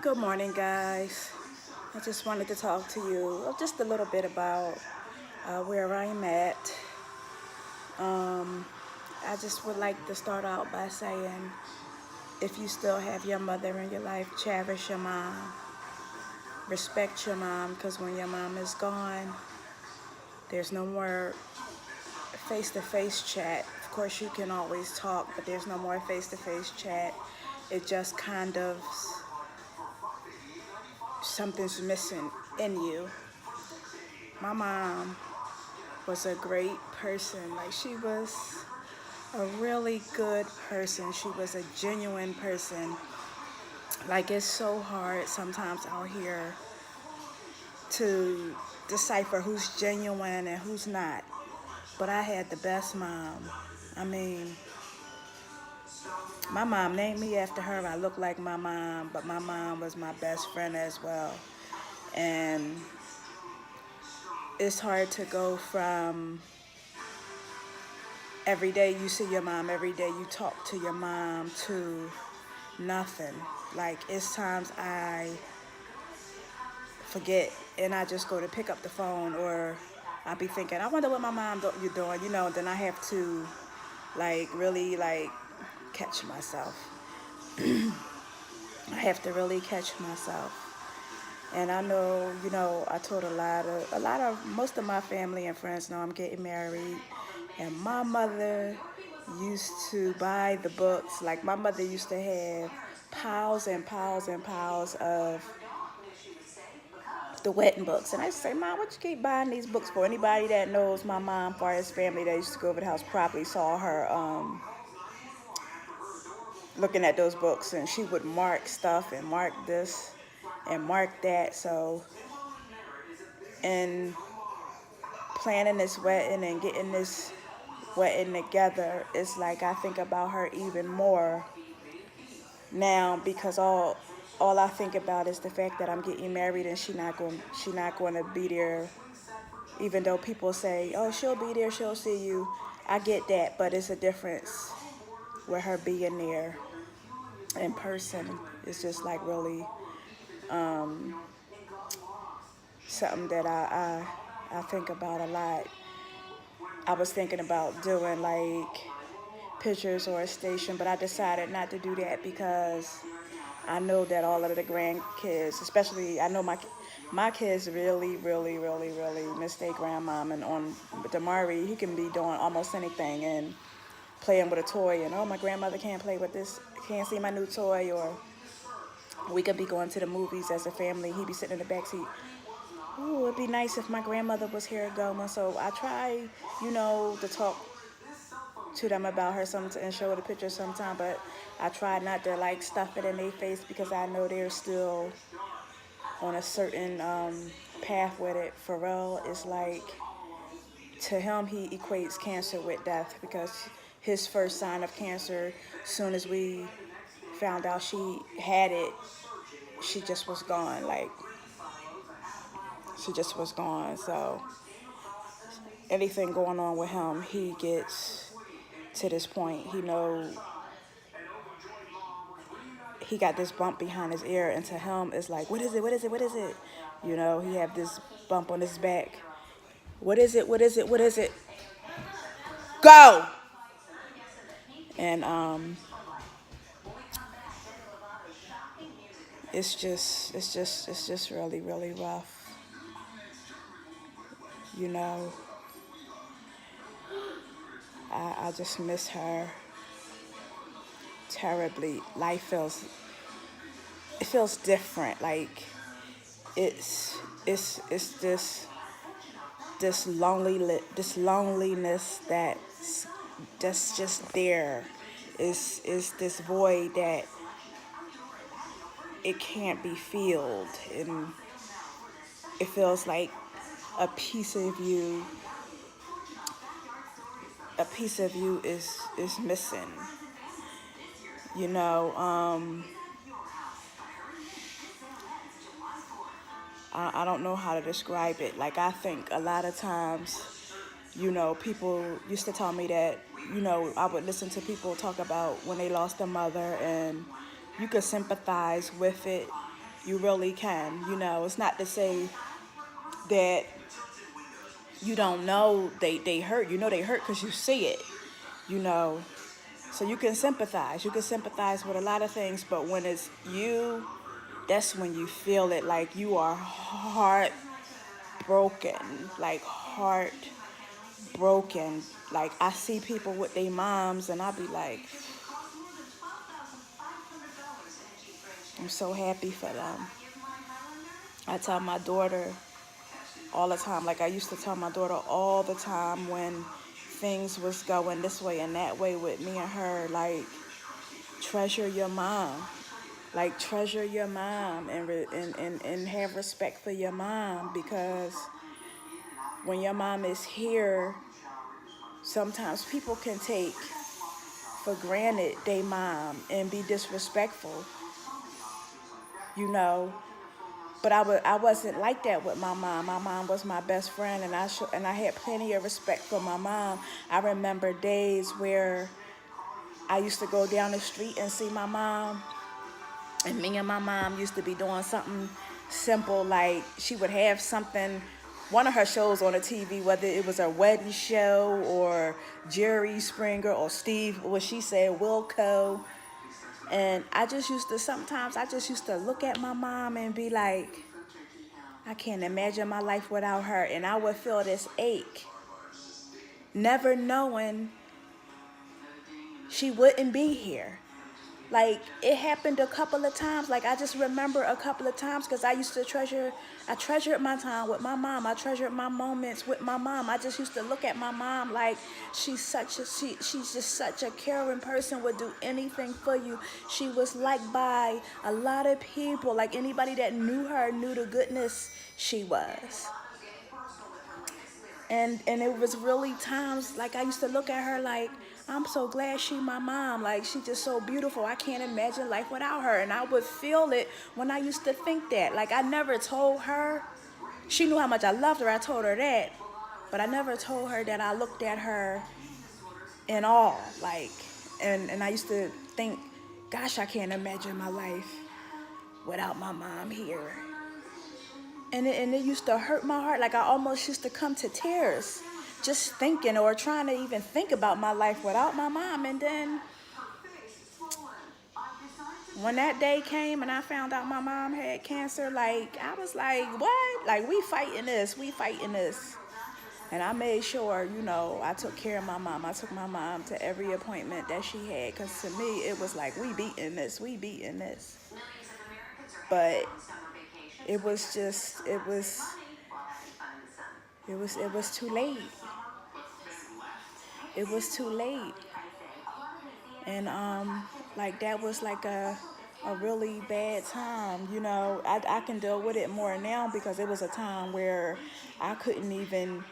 Good morning, guys. I just wanted to talk to you just a little bit about where I'm at. I just would like to start out by saying if you still have your mother in your life, cherish your mom, respect your mom, because when your mom is gone, there's no more face to face chat. Of course, you can always talk, but there's no more face to face chat. It just kind of something's missing in you. My mom was a great person. Like, she was a really good person. She was a genuine person. Like, it's so hard sometimes out here to decipher who's genuine and who's not. But I had the best mom. I mean, my mom named me after her. I look like my mom, but my mom was my best friend as well. And it's hard to go from every day you see your mom, every day you talk to your mom, to nothing. Like, it's times I forget and I just go to pick up the phone, or I be thinking, I wonder what my mom you doing, then I have to really catch myself. I have to really catch myself. And I know, I told most of my family and friends know I'm getting married. And my mother used to buy the books. Like, my mother used to have piles and piles and piles of the wedding books. And I used to say, Mom, what you keep buying these books for? Anybody that knows my mom, far as family that used to go over the house, probably saw her looking at those books. And she would mark stuff and mark this and mark that. So, and planning this wedding and getting this wedding together, it's like I think about her even more now, because all I think about is the fact that I'm getting married and she not going to be there. Even though people say, oh, she'll be there, she'll see you. I get that, but it's a difference with her being there in person. It's just like really something that I think about a lot. I was thinking about doing like pictures or a station, but I decided not to do that because I know that all of the grandkids, especially I know my kids really, really, really, really miss their grandmom. And on Damari, he can be doing almost anything and playing with a toy, and oh, my grandmother can't play with this, can't see my new toy. Or we could be going to the movies as a family. He'd be sitting in the back seat. Ooh, it'd be nice if my grandmother was here going. So I try, to talk to them about her some and show the pictures sometime, but I try not to like stuff it in their face because I know they're still on a certain path with it. Pharrell is like, to him, he equates cancer with death, because his first sign of cancer, soon as we found out she had it, she just was gone. Like, she just was gone. So anything going on with him, he gets to this point. He got this bump behind his ear, and to him, it's like, what is it? What is it? What is it? He have this bump on his back. What is it? What is it? What is it? Go! And it's just really, really rough. You know, I just miss her terribly. It feels different. Like, it's this loneliness that's just there. Is this void that it can't be filled, and it feels like a piece of you is missing. You know, I don't know how to describe it. Like, I think a lot of times, people used to tell me that, I would listen to people talk about when they lost their mother, and you could sympathize with it, You really can. It's not to say that you don't know they hurt. They hurt because you see it, you know. So you can sympathize. You can sympathize with a lot of things, but when it's you, that's when you feel it. Like you are heartbroken. Like heartbroken. Like I see people with their moms and I be like, I'm so happy for them. I tell my daughter all the time, like I used to tell my daughter all the time when things was going this way and that way with me and her, like treasure your mom. Like treasure your mom and have respect for your mom, because when your mom is here, sometimes people can take for granted they mom and be disrespectful, you know. But I wasn't like that with my mom. My mom was my best friend, and I had plenty of respect for my mom. I remember days where I used to go down the street and see my mom, and me and my mom used to be doing something simple, like she would have something, one of her shows on the TV, whether it was a wedding show or Jerry Springer or Steve, what she said, Wilco. And sometimes I just used to look at my mom and be like, I can't imagine my life without her. And I would feel this ache, never knowing she wouldn't be here. Like, it happened a couple of times. Like, I just remember a couple of times because I treasured my time with my mom. I treasured my moments with my mom. I just used to look at my mom like she's just such a caring person, would do anything for you. She was liked by a lot of people. Like, anybody that knew her knew the goodness she was. And it was really times like I used to look at her like, I'm so glad she my mom. Like, she just so beautiful. I can't imagine life without her. And I would feel it when I used to think that. Like, I never told her. She knew how much I loved her. I told her that. But I never told her that I looked at her in awe. Like, and I used to think, gosh, I can't imagine my life without my mom here. And it used to hurt my heart. Like, I almost used to come to tears just thinking or trying to even think about my life without my mom. And then when that day came and I found out my mom had cancer, like, I was like, what? Like, we fighting this. And I made sure, I took care of my mom. I took my mom to every appointment that she had, because to me, it was like, we beating this. But it was too late. It was too late. And like, that was like a really bad time. I can deal with it more now, because it was a time where I couldn't even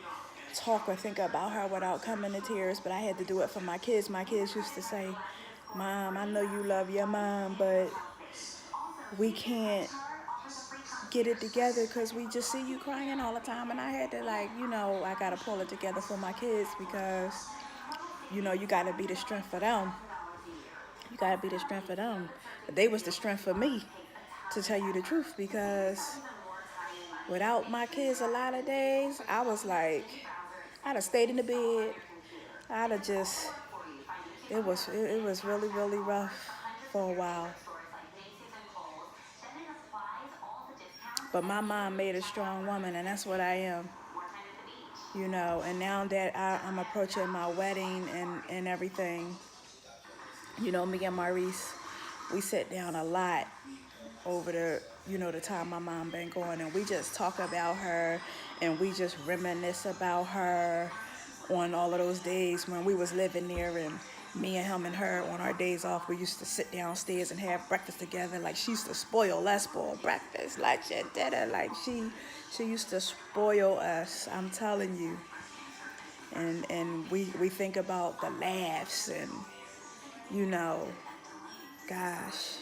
talk or think about her without coming to tears, but I had to do it for my kids. My kids used to say, Mom, I know you love your mom, but we can't get it together because we just see you crying all the time. And I had to, like, I got to pull it together for my kids, because you got to be the strength for them. You got to be the strength for them. But they was the strength for me, to tell you the truth, because without my kids a lot of days, I was like, I'd have stayed in the bed. I'd have just, it was really, really rough for a while. But my mom made a strong woman, and that's what I am. And now that I'm approaching my wedding and everything, me and Maurice, we sit down a lot over the time my mom been going, and we just talk about her, and we just reminisce about her on all of those days when we was living there. And me and him and her, on our days off, we used to sit downstairs and have breakfast together. Like, she used to spoil us for breakfast, lunch, and dinner. Like, she used to spoil us, I'm telling you. And we think about the laughs, and gosh,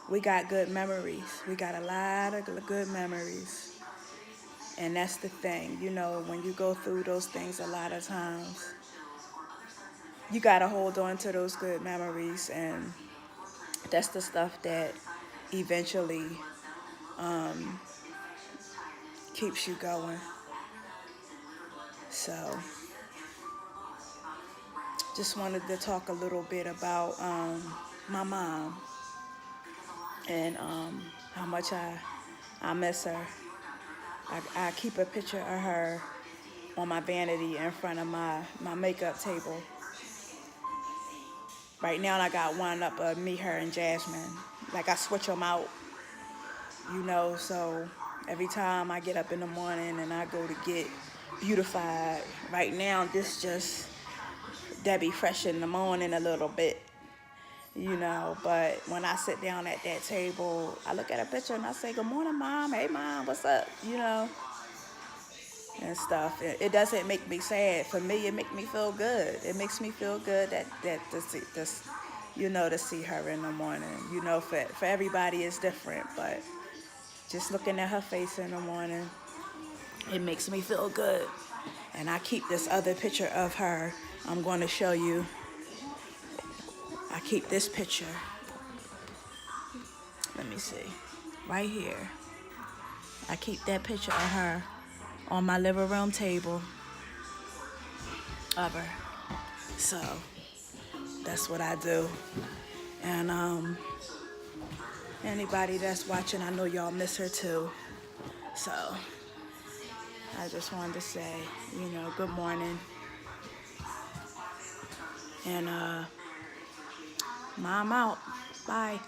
we got good memories. We got a lot of good memories. And that's the thing, when you go through those things a lot of times, you got to hold on to those good memories. And that's the stuff that eventually keeps you going. So just wanted to talk a little bit about my mom and how much I miss her. I keep a picture of her on my vanity in front of my makeup table. Right now I got one up of me, her, and Jasmine. Like I switch them out, so every time I get up in the morning and I go to get beautified, right now this just Debbie fresh in the morning a little bit, but when I sit down at that table, I look at a picture and I say, good morning, Mom. Hey, Mom, what's up? And stuff. It doesn't make me sad. For me, it makes me feel good. It makes me feel good that to see this, to see her in the morning. For everybody it's different, but just looking at her face in the morning, it makes me feel good. And I keep this other picture of her. I'm going to show you. I keep this picture. Let me see. Right here. I keep that picture of her on my living room table of her. So that's what I do. And anybody that's watching, I know y'all miss her too. So I just wanted to say, good morning. And Mom out. Bye.